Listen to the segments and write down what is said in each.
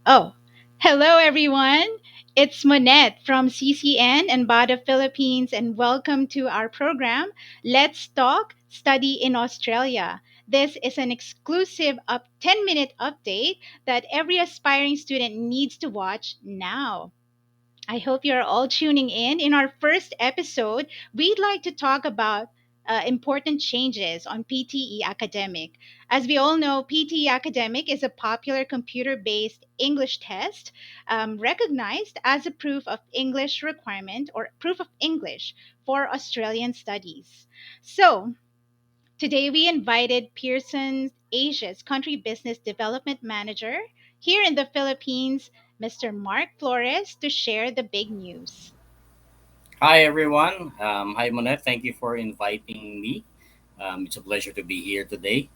Oh, hello everyone. It's Monette from CCN and BADA Philippines, and welcome to our program, Let's Talk Study in Australia. This is an exclusive 10-minute update that every aspiring student needs to watch now. I hope you're all tuning in. In our first episode, we'd like to talk about important changes on PTE Academic. As we all know, PTE Academic is a popular computer based English test recognized as a proof of English requirement or proof of English for Australian studies. So, today we invited Pearson Asia's Country Business Development Manager here in the Philippines, Mr. Mark Flores, to share the big news. Hi, everyone. Hi, Monet. Thank you for inviting me. It's a pleasure to be here today.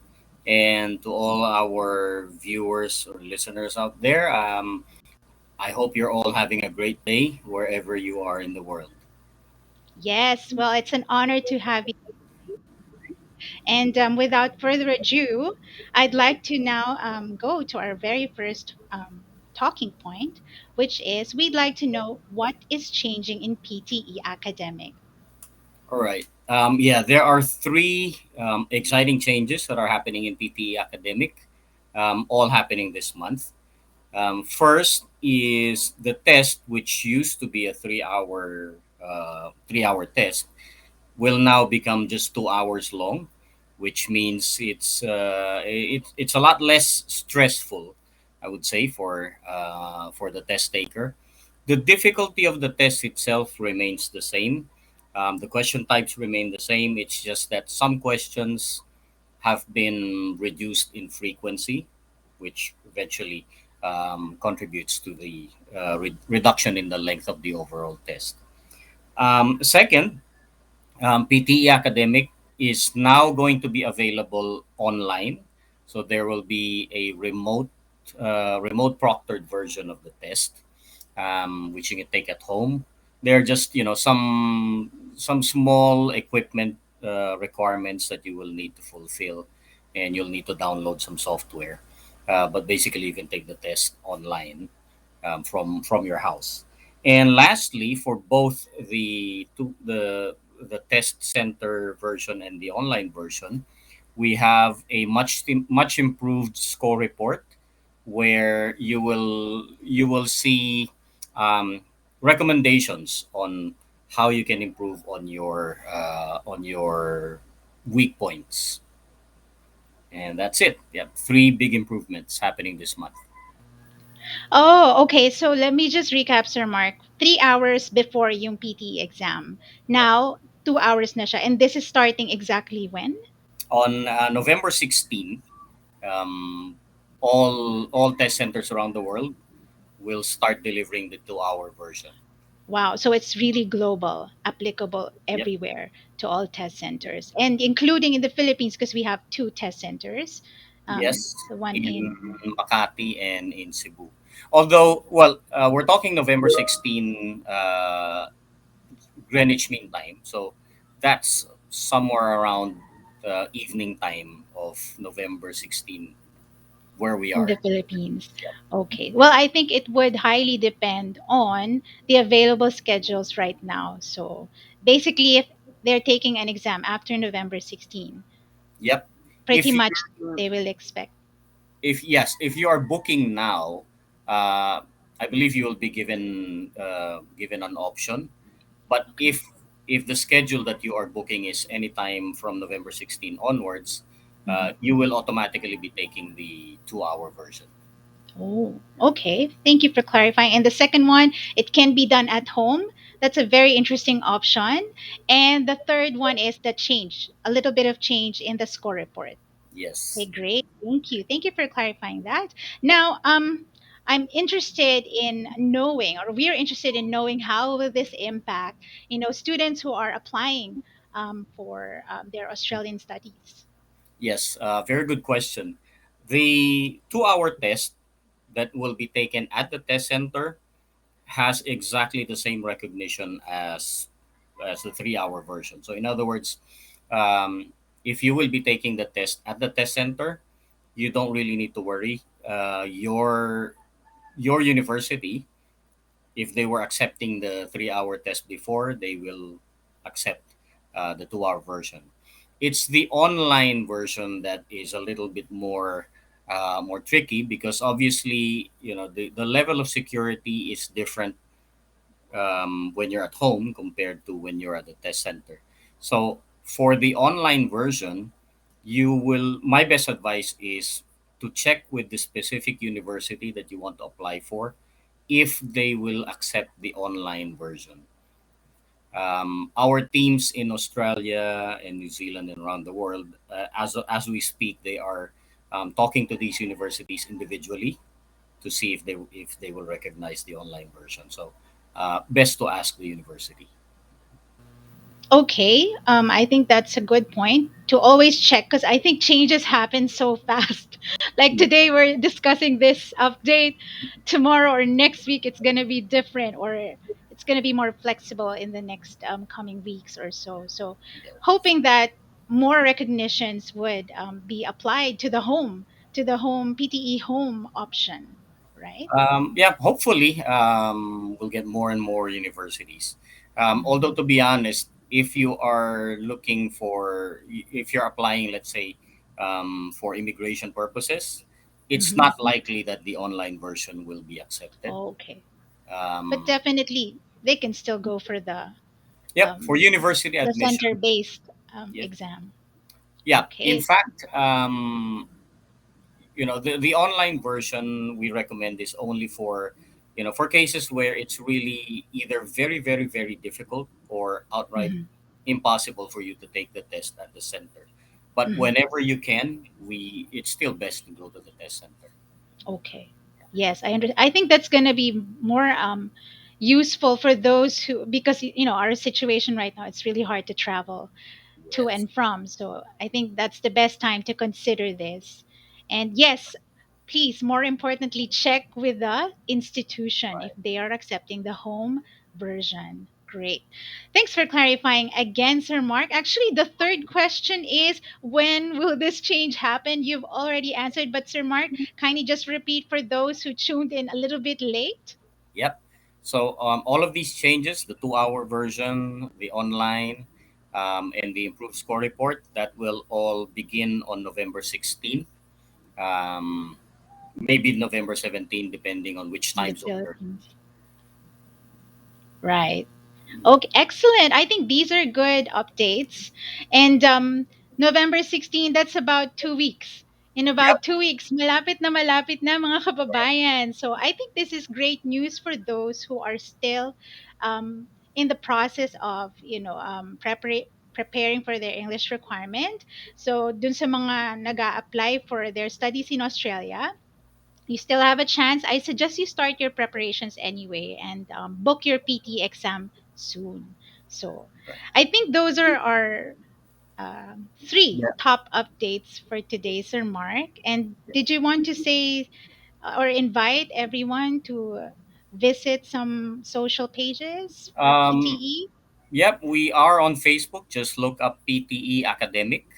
And to all our viewers or listeners out there, I hope you're all having a great day wherever you are in the world. Yes, well, it's an honor to have you. And without further ado, I'd like to now go to our very first talking point, which is we'd like to know what is changing in PTE Academic. All right. Yeah, there are three exciting changes that are happening in PTE Academic, all happening this month. First is the test, which used to be a 3-hour test will now become just 2 hours long, which means it's a lot less stressful, I would say, for the test taker. The difficulty of the test itself remains the same. The question types remain the same. It's just that some questions have been reduced in frequency, which eventually contributes to the reduction in the length of the overall test. Second, PTE Academic is now going to be available online. So there will be a remote proctored version of the test, which you can take at home. There are just some small equipment requirements that you will need to fulfill, and you'll need to download some software. But basically, you can take the test online from your house. And lastly, for both the test center version and the online version, we have a much improved score report where you will see um, recommendations on how you can improve on your weak points. And that's it. Yeah, three big improvements happening this month. Oh, okay. So let me just recap, Sir Mark. 3 hours before yung PT exam. Yep. Now, 2 hours na siya. And this is starting exactly when? On November 16th, um, all test centers around the world will start delivering the 2-hour version. Wow. So it's really global, applicable Yep. everywhere to all test centers, and including in the Philippines because we have two test centers. Yes, The one in. in Makati and in Cebu. Although, well, we're talking November 16 Greenwich Mean Time, so that's somewhere around the evening time of November 16 where we In the are. Philippines. Yep. Okay. Well, I think it would highly depend on the available schedules right now. So basically, if they're taking an exam after November 16, Yep. pretty If much you're they will expect. if yes, if you are booking now, I believe you will be given an option. But Okay. if the schedule that you are booking is anytime from November 16 onwards, Mhm. you will automatically be taking the 2-hour version. Oh, okay. Thank you for clarifying. And the second one, it can be done at home. That's a very interesting option. And the third one is the change, a little bit of change in the score report. Okay, Yes. great. Thank you. Thank you for clarifying that. Now, I'm interested in knowing, or we're interested in knowing, how will this impact, students who are applying for their Australian studies. Yes. Very good question. The 2-hour test that will be taken at the test center has exactly the same recognition as the 3-hour version. So in other words, if you will be taking the test at the test center, you don't really need to worry. your university, if they were accepting the 3 hour test before, they will accept the 2 hour version. It's the online version that is a little bit more tricky, because obviously, the level of security is different when you're at home compared to when you're at the test center. So for the online version, my best advice is to check with the specific university that you want to apply for if they will accept the online version. Our teams in Australia and New Zealand and around the world, as we speak, they are talking to these universities individually to see if they will recognize the online version. So, best to ask the university. Okay, I think that's a good point to always check, because I think changes happen so fast. Like Yeah. today, we're discussing this update. Tomorrow or next week, it's going to be different, or it's going to be more flexible in the next coming weeks or so. So, Yeah. hoping that more recognitions would be applied to the home PTE home option, right? Yeah, hopefully, we'll get more and more universities. Although, Mhm. to be honest, if you are looking for, if you're applying, let's say, for immigration purposes, it's Mhm. not likely that the online version will be accepted. Okay, but Um, definitely they can still go for yep, for university the admission, center based yes. exam. Yeah, in Okay. fact, the online version we recommend is only for for cases where it's really either very, very, very difficult or outright Hmm. impossible for you to take the test at the center. But Hmm. whenever you can, we it's still best to go to the test center. Okay. Yes, I think that's going to be more useful for those who, because our situation right now, it's really hard to travel to Yes. and from. So I think that's the best time to consider this. And yes, please, more importantly, check with the institution if Right. they are accepting the home version. Great. Thanks for clarifying again, Sir Mark. Actually, the third question is, when will this change happen? You've already answered, but Sir Mark, kindly just repeat for those who tuned in a little bit late. Yep. So all of these changes, the 2 hour version, the online, and the improved score report, that will all begin on November 16th. Um, Maybe November 17th, depending on which In the time zone you're. Philippines. Right. Okay, excellent. I think these are good updates. And November 16, that's about 2 weeks. In Yep. about 2 weeks, malapit na mga kababayan. So I think this is great news for those who are still in the process of, preparing for their English requirement. So dun sa mga nag apply for their studies in Australia, you still have a chance. I suggest you start your preparations anyway and book your PT exam soon. So Right. I think those are our three Yeah. top updates for today, Sir Mark. And did you want to say or invite everyone to visit some social pages for Um, PTE? yep, we are on Facebook. Just look up PTE Academic.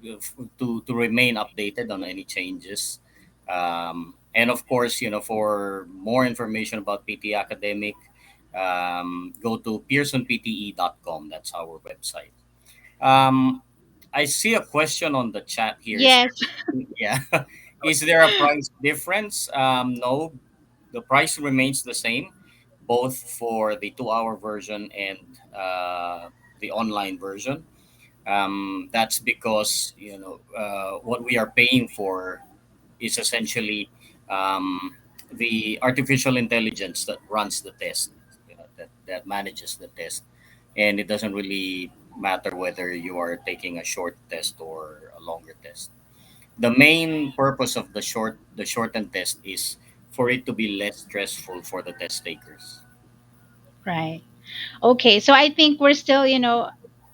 To remain updated on any changes. And of course, for more information about PTE Academic, go to pearsonpte.com. That's our website. Um, I see a question on the chat here. Yes. Yeah, is there a price difference? No, the price remains the same, both for the 2 hour version and the online version. That's because what we are paying for is essentially um, the artificial intelligence that runs the test, that manages the test, and it doesn't really matter whether you are taking a short test or a longer test. The main purpose of the shortened test is for it to be less stressful for the test takers. Right. Okay, so I think we're still,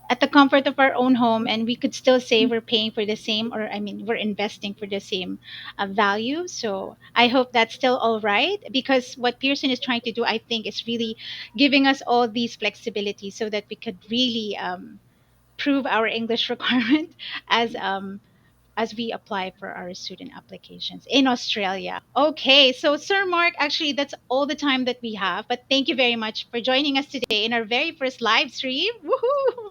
at the comfort of our own home, and we could still say we're paying for the same, or I mean, we're investing for the same value. So I hope that's still all right, because what Pearson is trying to do, I think, is really giving us all these flexibilities so that we could really prove our English requirement as as we apply for our student applications in Australia. Okay, so Sir Mark, actually, that's all the time that we have. But thank you very much for joining us today in our very first live stream. Woohoo!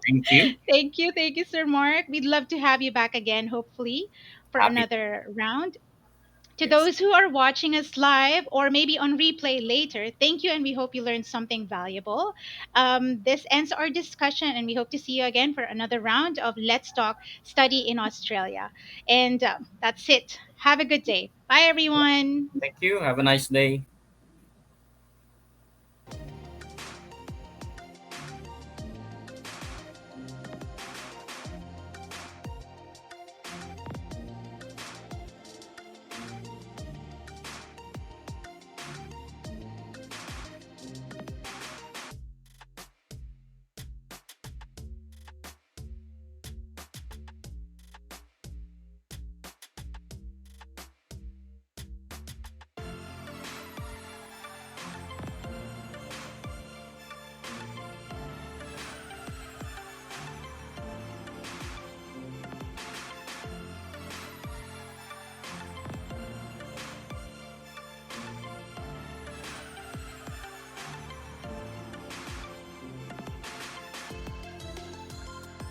Thank you. Thank you, Sir Mark. We'd love to have you back again, hopefully, for Happy. another round. To Yes. those who are watching us live or maybe on replay later, thank you, and we hope you learned something valuable. This ends our discussion, and we hope to see you again for another round of Let's Talk Study in Australia. And that's it. Have a good day. Bye, everyone. Thank you. Have a nice day.